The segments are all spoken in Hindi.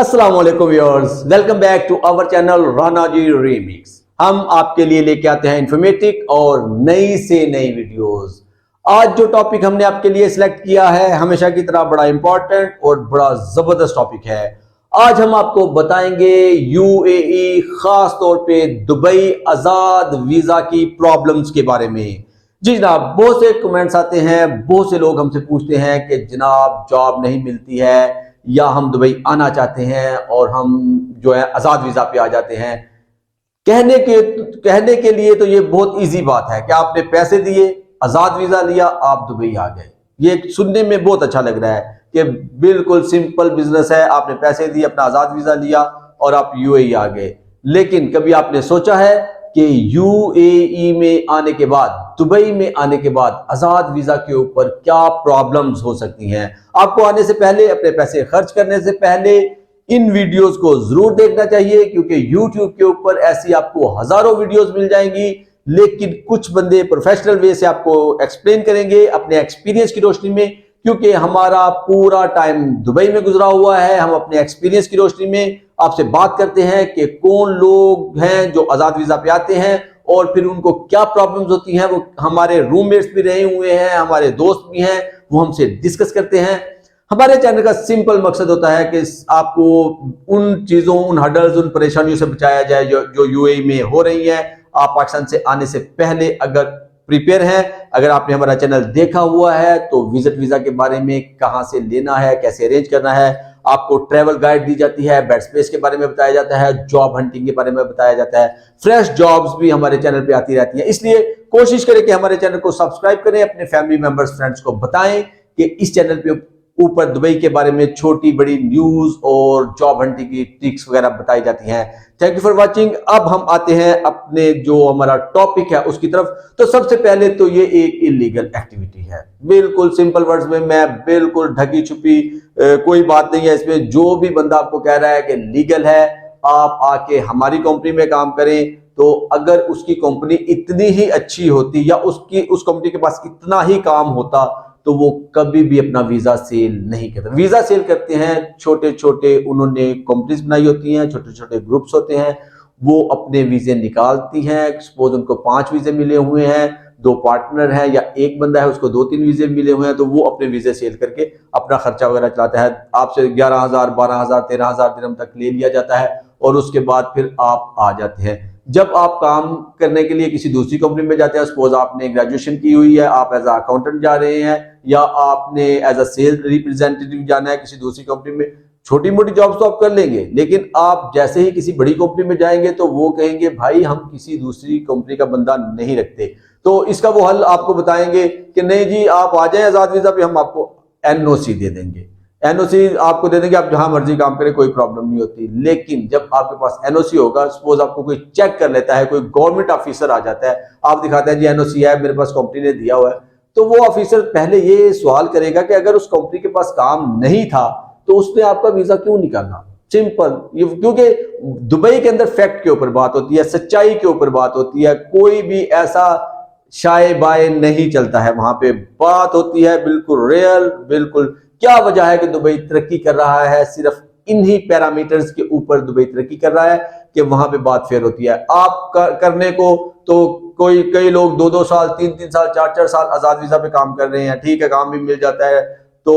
अस्सलाम वालेकुम viewers, welcome back to our channel Rana ji remix. हम आपके लिए लेके आते हैं इंफॉर्मेटिव और नई से नई वीडियोस। आज जो टॉपिक हमने आपके लिए सिलेक्ट किया है हमेशा की तरह बड़ा इंपॉर्टेंट और बड़ा जबरदस्त टॉपिक है। आज हम आपको बताएंगे यूएई, खास तौर पे दुबई आजाद वीजा की प्रॉब्लम्स के बारे में। जी जनाब, बहुत से कमेंट्स आते हैं, बहुत से लोग हमसे पूछते हैं कि जनाब जॉब नहीं मिलती है या हम दुबई आना चाहते हैं और हम जो है आजाद वीजा पे आ जाते हैं। कहने के लिए तो ये बहुत इजी बात है कि आपने पैसे दिए, आजाद वीजा लिया, आप दुबई आ गए। ये सुनने में बहुत अच्छा लग रहा है कि बिल्कुल सिंपल बिजनेस है, आपने पैसे दिए, अपना आजाद वीजा लिया और आप यूएई आ गए। लेकिन कभी आपने सोचा है कि यूएई में आने के बाद, दुबई में आने के बाद आजाद वीजा के ऊपर क्या प्रॉब्लम्स हो सकती हैं? आपको आने से पहले, अपने पैसे खर्च करने से पहले इन वीडियोस को जरूर देखना चाहिए, क्योंकि YouTube के ऊपर ऐसी आपको हजारों वीडियोस मिल जाएंगी, लेकिन कुछ बंदे प्रोफेशनल वे से आपको एक्सप्लेन करेंगे अपने एक्सपीरियंस की रोशनी में। क्योंकि हमारा पूरा टाइम दुबई में गुजरा हुआ है, हम अपने एक्सपीरियंस की रोशनी में आपसे बात करते हैं कि कौन लोग हैं जो आजाद वीजा पे आते हैं और फिर उनको क्या प्रॉब्लम्स होती हैं। वो हमारे रूममेट्स भी रहे हुए हैं, हमारे दोस्त भी हैं, वो हमसे डिस्कस करते हैं। हमारे चैनल का सिंपल मकसद होता है कि आपको उन चीजों, उन हडल्स, उन परेशानियों से बचाया जाए जो यूएई में हो रही हैं। आप पाकिस्तान से आने से पहले अगर प्रिपेयर हैं, अगर आपने हमारा चैनल देखा हुआ है तो विजिट वीजा के बारे में कहां से लेना है, कैसे अरेंज करना है, आपको ट्रैवल गाइड दी जाती है, बेड स्पेस के बारे में बताया जाता है, जॉब हंटिंग के बारे में बताया जाता है, फ्रेश जॉब्स भी हमारे चैनल पे आती रहती हैं। इसलिए कोशिश करें कि हमारे चैनल को सब्सक्राइब करें, अपने फैमिली मेंबर्स, फ्रेंड्स को बताएं कि इस चैनल पे ऊपर दुबई के बारे में छोटी बड़ी न्यूज और जॉब हंटिंग की ट्रिक्स वगैरह बताई जाती हैं। Thank you for watching. अब हम आते हैं अपने जो हमारा टॉपिक है उसकी तरफ। तो सबसे पहले तो ये एक इलीगल एक्टिविटी है, बिल्कुल सिंपल वर्ड्स में, मैं बिल्कुल ढकी छुपी कोई बात नहीं है इसमें। जो भी बंदा आपको कह रहा है कि लीगल है, आप आके हमारी कंपनी में काम करें, तो अगर उसकी कंपनी इतनी ही अच्छी होती या उस कंपनी के पास इतना ही काम होता तो वो कभी भी अपना वीजा सेल नहीं करते। वीजा सेल करते हैं छोटे छोटे, उन्होंने कंपनीज बनाई होती हैं, छोटे छोटे ग्रुप्स होते हैं, वो अपने वीजे निकालती हैं। सपोज उनको 5 वीजे मिले हुए हैं, 2 पार्टनर है या एक बंदा है उसको 2-3 वीजे मिले हुए हैं, तो वो अपने वीजे सेल करके अपना खर्चा वगैरह चलाता है। आपसे 11,000, 12,000, 13,000 दिरहम तक ले लिया जाता है और उसके बाद फिर आप आ जाते हैं। जब आप काम करने के लिए किसी दूसरी कंपनी में जाते हैं, सपोज आपने ग्रेजुएशन की हुई है, आप एज अकाउंटेंट जा रहे हैं या आपने एज अ सेल रिप्रेजेंटेटिव जाना है किसी दूसरी कंपनी में, छोटी मोटी जॉब्स तो आप कर लेंगे, लेकिन आप जैसे ही किसी बड़ी कंपनी में जाएंगे तो वो कहेंगे भाई हम किसी दूसरी कंपनी का बंदा नहीं रखते। तो इसका वो हल आपको बताएंगे कि नहीं जी आप आ जाएं आजाद वीजा पे, हम आपको एनओसी दे देंगे। एनओसी आपको दे देंगे, आप जहां मर्जी काम करें, कोई प्रॉब्लम नहीं होती। लेकिन जब आपके पास एनओसी होगा, सपोज आपको कोई चेक कर लेता है, कोई गवर्नमेंट ऑफिसर आ जाता है, आप दिखाते हैं जी एनओसी है मेरे पास, कंपनी ने दिया हुआ है, तो वो ऑफिसर पहले ये सवाल करेगा कि अगर उस कंपनी के पास काम नहीं था तो उसने आपका वीजा क्यों निकाला। सिंपल, क्योंकि दुबई के अंदर फैक्ट के ऊपर बात होती है, सच्चाई के ऊपर बात होती है, कोई भी ऐसा शाये बाय नहीं चलता है। वहां पे बात होती है बिल्कुल रियल, बिल्कुल क्या वजह है कि दुबई तरक्की कर रहा है, सिर्फ इन्हीं पैरामीटर्स के ऊपर दुबई तरक्की कर रहा है कि वहां पे बात फेयर होती है। आप करने को तो कई लोग 2-2 साल, 3-3 साल, 4-4 साल आजाद वीजा पे काम कर रहे हैं, ठीक है, काम भी मिल जाता है। तो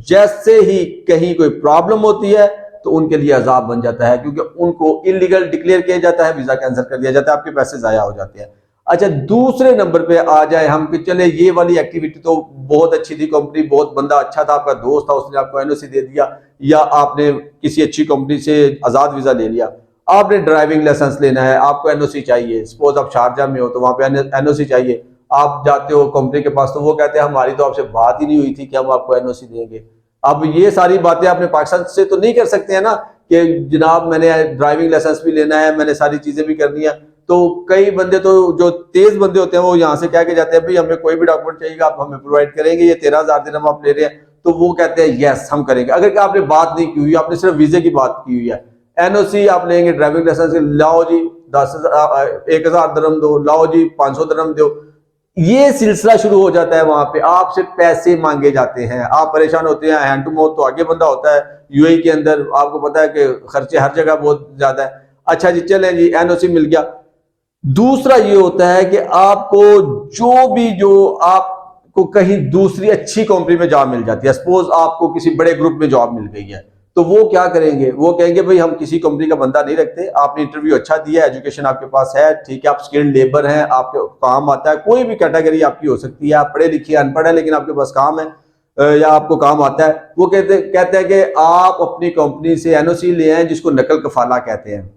जैसे ही कहीं कोई प्रॉब्लम होती है तो उनके लिए अजाब बन जाता है, क्योंकि उनको इलीगल डिक्लेयर किया जाता है, वीजा कैंसिल कर दिया जाता है, आपके पैसे जाया हो जाते हैं। अच्छा, दूसरे नंबर पे आ जाए हम कि चले ये वाली एक्टिविटी तो बहुत अच्छी थी, कंपनी बहुत बंदा अच्छा था, आपका दोस्त था, उसने आपको एनओसी दे दिया, या आपने किसी अच्छी कंपनी से आजाद वीजा ले लिया। आपने ड्राइविंग लाइसेंस लेना है, आपको एनओसी चाहिए, सपोज आप शारजा में हो तो वहां पे एनओसी चाहिए। आप जाते हो कंपनी के पास तो वो कहते हैं हमारी तो आपसे बात ही नहीं हुई थी कि हम आपको एनओसी देंगे। अब ये सारी बातें आपने पाकिस्तान से तो नहीं कर सकते हैं ना कि जनाब मैंने ड्राइविंग लाइसेंस भी लेना है, मैंने सारी चीजें भी करनी है। तो कई बंदे तो जो तेज बंदे होते हैं वो यहाँ से कह के जाते हैं भाई हमें कोई भी डॉक्यूमेंट चाहिए आप हमें प्रोवाइड करेंगे, ये 13,000 दिरहम आप ले रहे हैं, तो वो कहते हैं यस हम करेंगे। अगर आपने बात नहीं की हुई, आपने सिर्फ वीजे की बात की हुई है, एनओसी आप लेंगे, ड्राइविंग लाइसेंस लाओ जी 1,000 दिरहम दो, लाओ जी 500 दिरहम दो, ये सिलसिला शुरू हो जाता है। वहां पे आपसे पैसे मांगे जाते हैं, आप परेशान होते हैं, हैंड टू माउथ तो आगे बंदा होता है। यूएई के अंदर आपको पता है कि खर्चे हर जगह बहुत ज्यादा है। अच्छा जी, चलें जी, एनओसी मिल गया। दूसरा ये होता है कि आपको जो आपको कहीं दूसरी अच्छी कंपनी में जॉब मिल जाती है, सपोज आपको किसी बड़े ग्रुप में जॉब मिल गई है, तो वो क्या करेंगे, वो कहेंगे भाई हम किसी कंपनी का बंदा नहीं रखते, आपने इंटरव्यू अच्छा दिया, एजुकेशन आपके पास है, ठीक है, आप स्किल्ड लेबर हैं, आपके काम आता है, कोई भी कैटेगरी आपकी हो सकती है, आप पढ़े लिखे अनपढ़ है लेकिन आपके पास काम है या आपको काम आता है। वो कहते हैं कि आप अपनी कंपनी से एनओसी ले आए, जिसको नकल कफाला कहते हैं।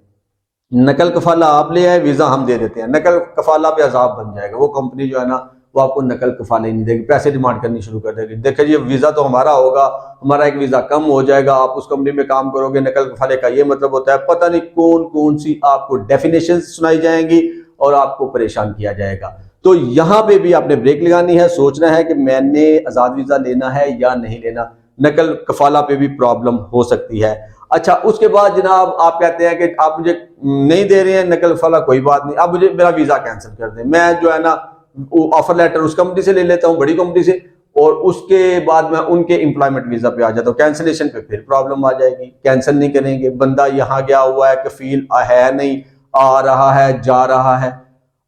नकल कफाला आप ले आए, वीजा हम दे देते हैं। नकल कफाला पे अजाब बन जाएगा, वो कंपनी जो है ना वो आपको नकल कफाला ही नहीं देगी, पैसे डिमांड करनी शुरू कर देगी। देखिए जी, वीजा तो हमारा होगा, हमारा एक वीजा कम हो जाएगा, आप उस कंपनी में काम करोगे, नकल कफाले का ये मतलब होता है। पता नहीं कौन कौन सी आपको डेफिनेशन सुनाई जाएंगी और आपको परेशान किया जाएगा। तो यहाँ पे भी आपने ब्रेक लगानी है, सोचना है कि मैंने आजाद वीजा लेना है या नहीं लेना। नकल कफाला पे भी प्रॉब्लम हो सकती है। अच्छा, उसके बाद जनाब आप कहते हैं कि आप मुझे नहीं दे रहे हैं नकल कफाला, कोई बात नहीं, आप मुझे मेरा वीजा कैंसिल कर दें। मैं जो है ना ऑफर लेटर उस कंपनी से ले लेता हूँ, बड़ी कंपनी से, और उसके बाद मैं उनके एम्प्लॉयमेंट वीजा पे आ जाता हूँ। कैंसिलेशन पे फिर प्रॉब्लम आ जाएगी, कैंसिल नहीं करेंगे, बंदा यहाँ गया हुआ है, कफील है नहीं, आ रहा है, जा रहा है।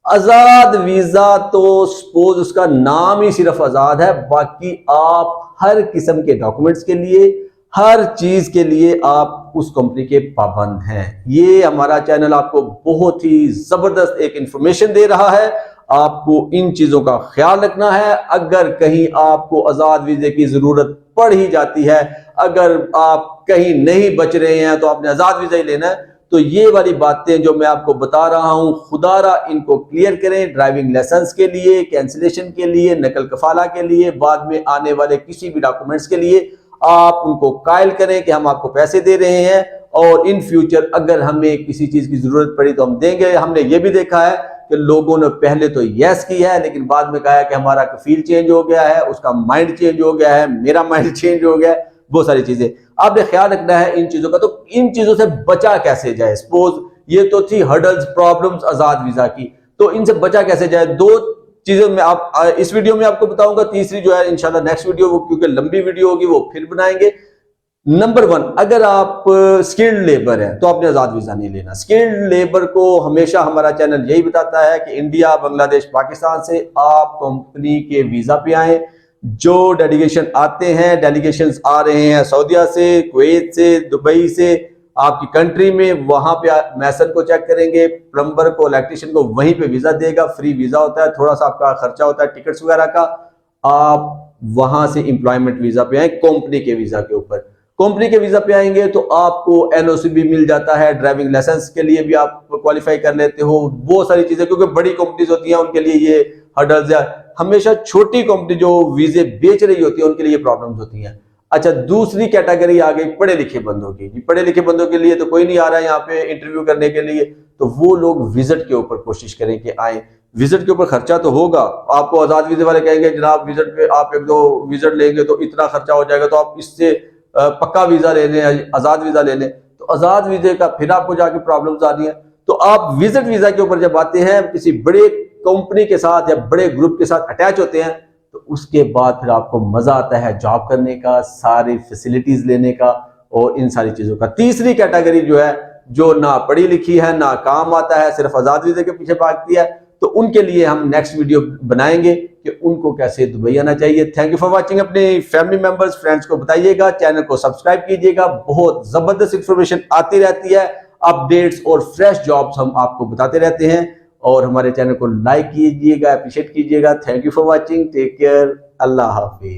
आजाद वीजा तो सपोज उसका नाम ही सिर्फ आजाद है, बाकी आप हर किस्म के डॉक्यूमेंट्स के लिए, हर चीज के लिए आप उस कंपनी के पाबंद हैं। ये हमारा चैनल आपको बहुत ही जबरदस्त एक इंफॉर्मेशन दे रहा है, आपको इन चीजों का ख्याल रखना है। अगर कहीं आपको आजाद वीजे की जरूरत पड़ ही जाती है, अगर आप कहीं नहीं बच रहे हैं, तो आपने आजाद वीजा ही लेना है। तो ये वाली बातें जो मैं आपको बता रहा हूं, खुदारा इनको क्लियर करें, ड्राइविंग लाइसेंस के लिए, कैंसिलेशन के लिए, नकल कफाला के लिए, बाद में आने वाले किसी भी डॉक्यूमेंट्स के लिए आप उनको कायल करें कि हम आपको पैसे दे रहे हैं और इन फ्यूचर अगर हमें किसी चीज की जरूरत पड़ी तो हम देंगे। हमने ये भी देखा है कि लोगों ने पहले तो यस किया है, लेकिन बाद में कहा है कि हमारा कफील चेंज हो गया है, उसका माइंड चेंज हो गया है, मेरा माइंड चेंज हो गया है, बहुत सारी चीजें आपने ख्याल रखना है इन चीजों का। तो इन चीजों से बचा कैसे जाए? सपोज ये तो थी हर्डल्स, प्रॉब्लम्स आजाद वीजा की, तो इनसे बचा कैसे जाए? दो चीजें मैं आप इस वीडियो में आपको बताऊंगा, तीसरी जो है इंशाल्लाह नेक्स्ट वीडियो, वो क्योंकि लंबी वीडियो होगी, वो फिर बनाएंगे। नंबर 1, अगर आप स्किल्ड लेबर हैं तो आपने आजाद वीजा नहीं लेना। स्किल्ड लेबर को हमेशा हमारा चैनल यही बताता है कि इंडिया, बांग्लादेश, पाकिस्तान से आप कंपनी के वीजा पे आए। जो डेलीगेशन आते हैं, डेलीगेशंस आ रहे हैं सऊदीया से, कुवैत से, दुबई से, आपकी कंट्री में, वहां पे मैसन को चेक करेंगे, प्लम्बर को, इलेक्ट्रिशियन को वहीं पे वीजा देगा, फ्री वीजा होता है, थोड़ा सा आपका खर्चा होता है टिकट्स वगैरह का। आप वहां से एम्प्लॉयमेंट वीजा पे आए, कंपनी के वीजा के ऊपर। कंपनी के वीजा पे आएंगे तो आपको एनओसी भी मिल जाता है, ड्राइविंग लाइसेंस के लिए भी आप क्वालिफाई कर लेते हो, बहुत सारी चीजें, क्योंकि बड़ी कंपनीज होती हैं उनके लिए ये हर्डल्स है। हमेशा छोटी कंपनी जो वीजे बेच रही होती है उनके लिए प्रॉब्लम्स होती हैं। अच्छा, दूसरी कैटेगरी आ गई पढ़े लिखे बंदों की। पढ़े लिखे बंदों के लिए तो कोई नहीं आ रहा है यहाँ पे इंटरव्यू करने के लिए, तो वो लोग विजिट के ऊपर कोशिश करें कि आए। विजिट के ऊपर खर्चा तो होगा, आपको आजाद वीजे वाले कहेंगे जनाब विजिट पे आप 1-2 विजिट लेंगे तो इतना खर्चा हो जाएगा, तो आप इससे पक्का वीजा ले लें, आजाद वीजा ले लें। तो आजाद वीजे का फिर आपको जाके प्रॉब्लम्स आ रही है। तो आप विजिट वीजा के ऊपर जब आते हैं, किसी बड़े कंपनी के साथ या बड़े ग्रुप के साथ अटैच होते हैं, तो उसके बाद फिर आपको मजा आता है जॉब करने का, सारी फैसिलिटीज लेने का और इन सारी चीजों का। तीसरी कैटेगरी जो है, जो ना पढ़ी लिखी है, ना काम आता है, सिर्फ आजाद वीजे के पीछे भागती है, तो उनके लिए हम नेक्स्ट वीडियो बनाएंगे कि उनको कैसे दुबई आना चाहिए। Thank you for watching. अपने फैमिली मेंबर्स, फ्रेंड्स को बताइएगा, चैनल को सब्सक्राइब कीजिएगा, बहुत जबरदस्त इंफॉर्मेशन आती रहती है, अपडेट्स और फ्रेश जॉब्स हम आपको बताते रहते हैं। और हमारे चैनल को लाइक कीजिएगा, अप्रिशिएट कीजिएगा। Thank you for watching, take care, अल्लाह हाफिज।